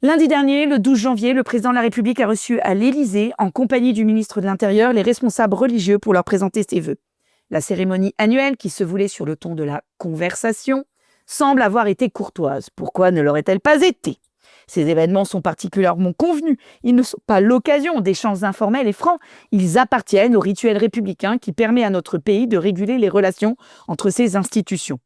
Lundi dernier, le 12 janvier, le président de la République a reçu à l'Élysée, en compagnie du ministre de l'Intérieur, les responsables religieux pour leur présenter ses vœux. La cérémonie annuelle, qui se voulait sur le ton de la conversation, semble avoir été courtoise. Pourquoi ne l'aurait-elle pas été ? Ces événements sont particulièrement convenus. Ils ne sont pas l'occasion d'échanges informels et francs. Ils appartiennent au rituel républicain qui permet à notre pays de réguler les relations entre ses institutions.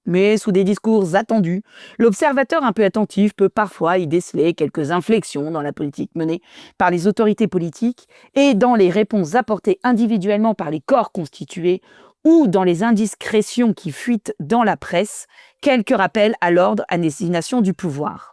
Mais sous des discours attendus, l'observateur un peu attentif peut parfois y déceler quelques inflexions dans la politique menée par les autorités politiques et dans les réponses apportées individuellement par les corps constitués ou dans les indiscrétions qui fuitent dans la presse, quelques rappels à l'ordre à destination du pouvoir.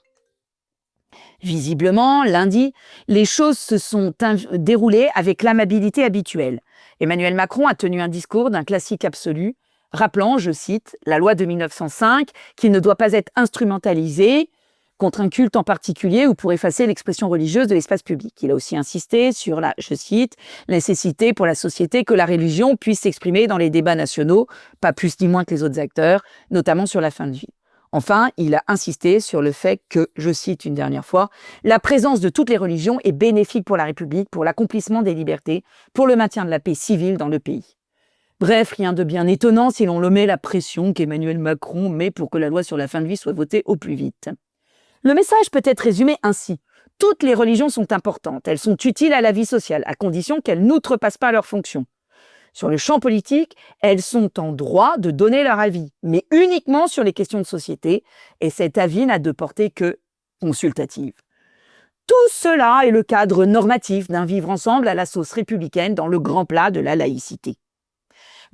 Visiblement, lundi, les choses se sont déroulées avec l'amabilité habituelle. Emmanuel Macron a tenu un discours d'un classique absolu, rappelant, je cite, la loi de 1905, qui ne doit pas être instrumentalisée contre un culte en particulier ou pour effacer l'expression religieuse de l'espace public. Il a aussi insisté sur la, je cite, nécessité pour la société que la religion puisse s'exprimer dans les débats nationaux, pas plus ni moins que les autres acteurs, notamment sur la fin de vie. Enfin, il a insisté sur le fait que, je cite une dernière fois, la présence de toutes les religions est bénéfique pour la République, pour l'accomplissement des libertés, pour le maintien de la paix civile dans le pays. Bref, rien de bien étonnant si l'on met la pression qu'Emmanuel Macron met pour que la loi sur la fin de vie soit votée au plus vite. Le message peut être résumé ainsi. Toutes les religions sont importantes, elles sont utiles à la vie sociale, à condition qu'elles n'outrepassent pas leurs fonctions. Sur le champ politique, elles sont en droit de donner leur avis, mais uniquement sur les questions de société, et cet avis n'a de portée que consultative. Tout cela est le cadre normatif d'un vivre ensemble à la sauce républicaine dans le grand plat de la laïcité.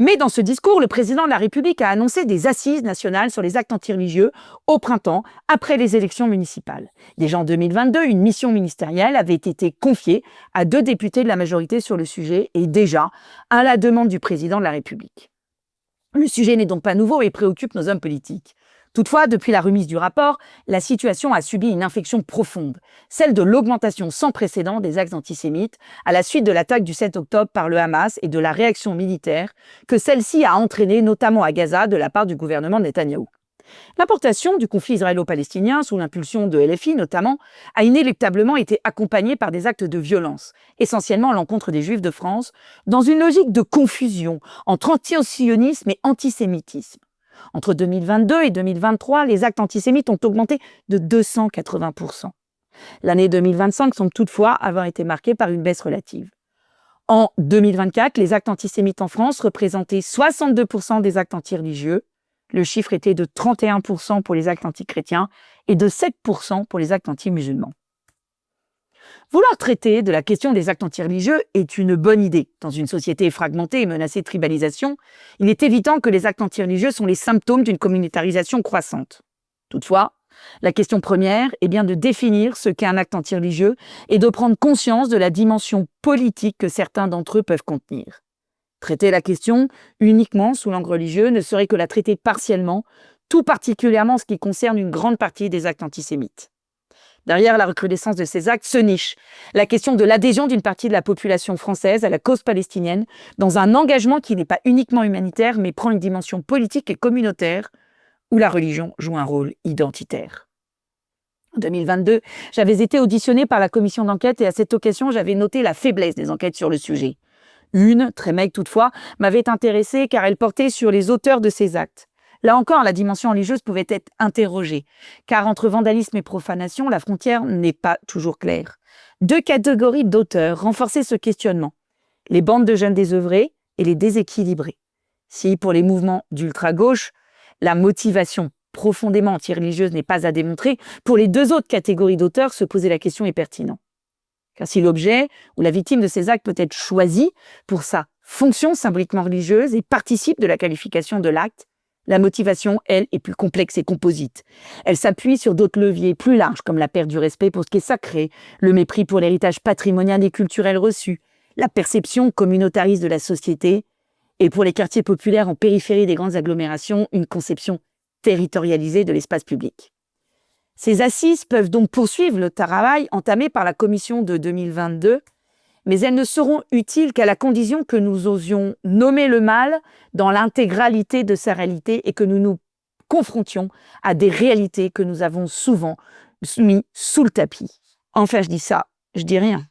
Mais dans ce discours, le président de la République a annoncé des assises nationales sur les actes antireligieux au printemps, après les élections municipales. Déjà en 2022, une mission ministérielle avait été confiée à 2 députés de la majorité sur le sujet et déjà à la demande du président de la République. Le sujet n'est donc pas nouveau et préoccupe nos hommes politiques. Toutefois, depuis la remise du rapport, la situation a subi une inflexion profonde, celle de l'augmentation sans précédent des actes antisémites à la suite de l'attaque du 7 octobre par le Hamas et de la réaction militaire que celle-ci a entraînée notamment à Gaza de la part du gouvernement de Netanyahou. L'importation du conflit israélo-palestinien, sous l'impulsion de LFI notamment, a inéluctablement été accompagnée par des actes de violence, essentiellement à l'encontre des Juifs de France, dans une logique de confusion entre anti-sionisme et antisémitisme. Entre 2022 et 2023, les actes antisémites ont augmenté de 280%. L'année 2025 semble toutefois avoir été marquée par une baisse relative. En 2024, les actes antisémites en France représentaient 62% des actes antireligieux. Le chiffre était de 31% pour les actes antichrétiens et de 7% pour les actes anti-musulmans. Vouloir traiter de la question des actes antireligieux est une bonne idée. Dans une société fragmentée et menacée de tribalisation, il est évident que les actes antireligieux sont les symptômes d'une communautarisation croissante. Toutefois, la question première est bien de définir ce qu'est un acte antireligieux et de prendre conscience de la dimension politique que certains d'entre eux peuvent contenir. Traiter la question uniquement sous l'angle religieux ne serait que la traiter partiellement, tout particulièrement en ce qui concerne une grande partie des actes antisémites. Derrière la recrudescence de ces actes se niche la question de l'adhésion d'une partie de la population française à la cause palestinienne dans un engagement qui n'est pas uniquement humanitaire mais prend une dimension politique et communautaire où la religion joue un rôle identitaire. En 2022, j'avais été auditionnée par la commission d'enquête et à cette occasion, j'avais noté la faiblesse des enquêtes sur le sujet. Une, très maigre toutefois, m'avait intéressée car elle portait sur les auteurs de ces actes. Là encore, la dimension religieuse pouvait être interrogée, car entre vandalisme et profanation, la frontière n'est pas toujours claire. 2 catégories d'auteurs renforçaient ce questionnement, les bandes de jeunes désœuvrés et les déséquilibrés. Si, pour les mouvements d'ultra-gauche, la motivation profondément anti-religieuse n'est pas à démontrer, pour les 2 autres catégories d'auteurs, se poser la question est pertinent. Car si l'objet ou la victime de ces actes peut être choisi pour sa fonction symboliquement religieuse et participe de la qualification de l'acte, la motivation, elle, est plus complexe et composite. Elle s'appuie sur d'autres leviers plus larges, comme la perte du respect pour ce qui est sacré, le mépris pour l'héritage patrimonial et culturel reçu, la perception communautariste de la société, et pour les quartiers populaires en périphérie des grandes agglomérations, une conception territorialisée de l'espace public. Ces assises peuvent donc poursuivre le travail entamé par la commission de 2022, mais elles ne seront utiles qu'à la condition que nous osions nommer le mal dans l'intégralité de sa réalité et que nous nous confrontions à des réalités que nous avons souvent mis sous le tapis. Enfin, je dis ça, je dis rien.